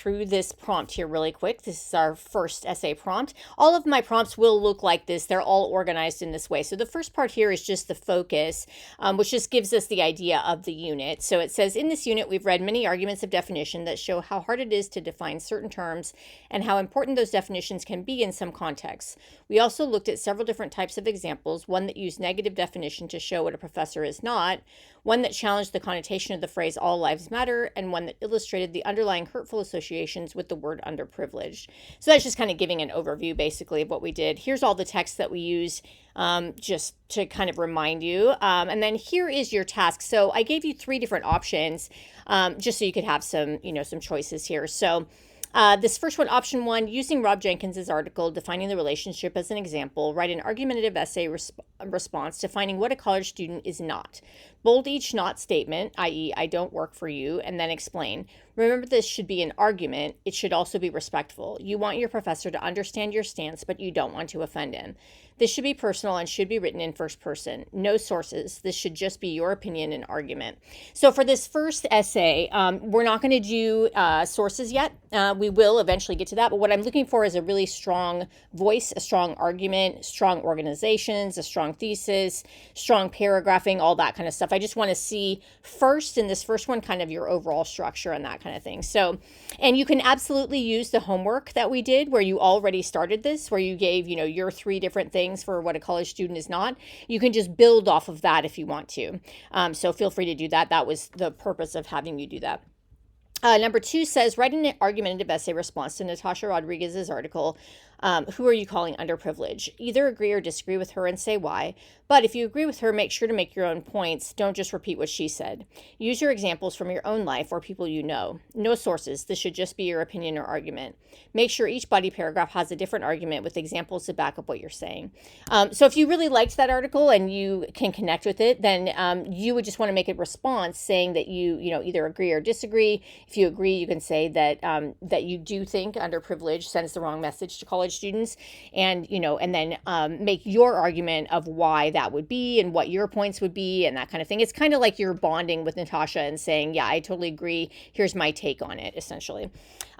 through this prompt here really quick. This is our first essay prompt. All of my prompts will look like this. They're all organized in this way. So the first part here is just the focus, which just gives us the idea of the unit. So it says, in this unit, we've read many arguments of definition that show how hard it is to define certain terms and how important those definitions can be in some contexts. We also looked at several different types of examples, one that used negative definition to show what a professor is not, one that challenged the connotation of the phrase all lives matter, and one that illustrated the underlying hurtful associations with the word underprivileged. So that's just kind of giving an overview basically of what we did. Here's all the text that we use just to kind of remind you. And then here is your task. So I gave you 3 different options just so you could have some, some choices here. So this first one, option 1, using Rob Jenkins's article, Defining the Relationship as an example, write an argumentative essay response defining what a college student is not. Bold each not statement, i.e., I don't work for you, and then explain. Remember, this should be an argument. It should also be respectful. You want your professor to understand your stance, but you don't want to offend him. This should be personal and should be written in first person. No sources. This should just be your opinion and argument. So for this first essay, we're not going to do sources yet. We will eventually get to that. But what I'm looking for is a really strong voice, a strong argument, strong organizations, a strong thesis, strong paragraphing, all that kind of stuff. I just want to see first in this first one kind of your overall structure and that kind of thing. So, and you can absolutely use the homework that we did where you already started this, where you gave, your 3 different things for what a college student is not. You can just build off of that if you want to. So feel free to do that. That was the purpose of having you do that. Number 2 says, write an argumentative essay response to Natasha Rodriguez's article, Who Are You Calling Underprivileged? Either agree or disagree with her and say why. But if you agree with her, make sure to make your own points. Don't just repeat what she said. Use your examples from your own life or people you know. No sources. This should just be your opinion or argument. Make sure each body paragraph has a different argument with examples to back up what you're saying. So if you really liked that article and you can connect with it, then you would just want to make a response saying that you either agree or disagree. If you agree, you can say that that you do think underprivileged sends the wrong message to college students, and then make your argument of why that would be and what your points would be and that kind of thing. It's kind of like you're bonding with Natasha and saying, yeah, I totally agree. Here's my take on it, essentially.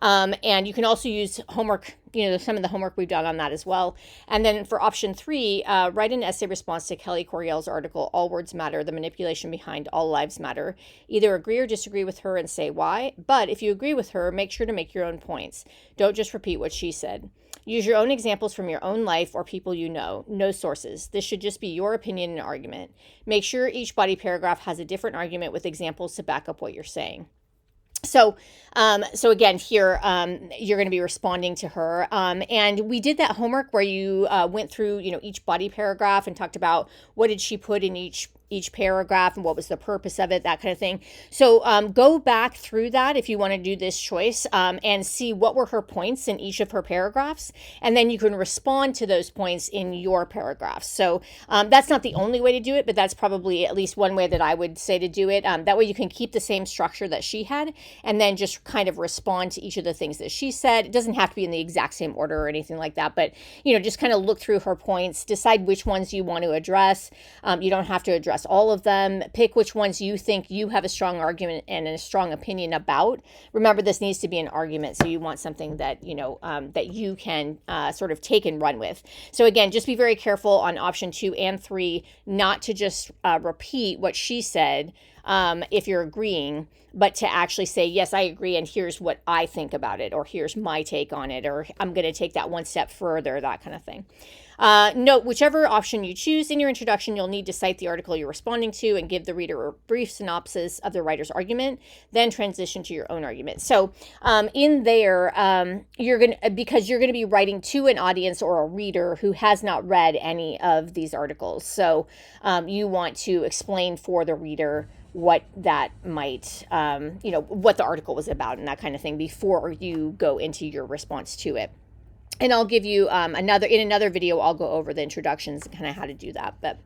And you can also use homework, some of the homework we've done on that as well. And then for option 3, write an essay response to Kelly Coryell's article, All Words Matter, the manipulation behind All Lives Matter. Either agree or disagree with her and say why. But if you agree with her, make sure to make your own points. Don't just repeat what she said. Use your own examples from your own life or people you know. No sources. This should just be your opinion and argument. Make sure each body paragraph has a different argument with examples to back up what you're saying. So again, here, you're going to be responding to her. And we did that homework where you went through, each body paragraph and talked about what did she put in each paragraph and what was the purpose of it, that kind of thing. So go back through that if you want to do this choice and see what were her points in each of her paragraphs. And then you can respond to those points in your paragraphs. So that's not the only way to do it, but that's probably at least one way that I would say to do it. That way you can keep the same structure that she had and then just kind of respond to each of the things that she said. It doesn't have to be in the exact same order or anything like that, but just kind of look through her points, decide which ones you want to address. You don't have to address all of them. Pick which ones you think you have a strong argument and a strong opinion about. Remember, this needs to be an argument, so you want something that that you can sort of take and run with. So again, just be very careful on option 2 and 3 not to just repeat what she said if you're agreeing, but to actually say, yes, I agree, and here's what I think about it, or here's my take on it, or I'm going to take that one step further, that kind of thing. Note, whichever option you choose in your introduction, you'll need to cite the article you're responding to and give the reader a brief synopsis of the writer's argument, then transition to your own argument. So in there, because you're going to be writing to an audience or a reader who has not read any of these articles. So you want to explain for the reader what that might, what the article was about and that kind of thing before you go into your response to it. And I'll give you in another video, I'll go over the introductions and kind of how to do that. But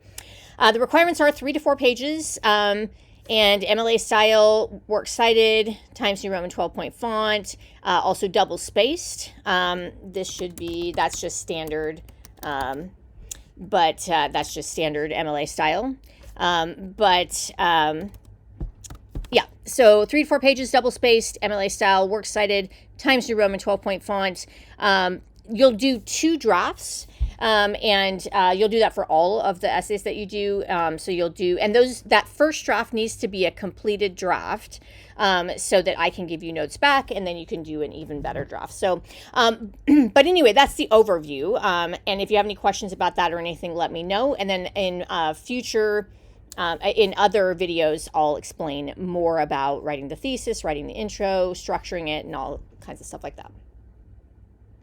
the requirements are 3 to 4 pages and MLA style, works cited, Times New Roman 12-point font, also double spaced. That's just standard, that's just standard MLA style. So 3 to 4 pages, double spaced, MLA style, works cited, Times New Roman 12-point font. You'll do 2 drafts. And you'll do that for all of the essays that you do. So you'll do, and that first draft needs to be a completed draft, so that I can give you notes back, and then you can do an even better draft. So, but anyway, that's the overview. And if you have any questions about that or anything, let me know. And then in future, in other videos, I'll explain more about writing the thesis, writing the intro, structuring it, and all kinds of stuff like that.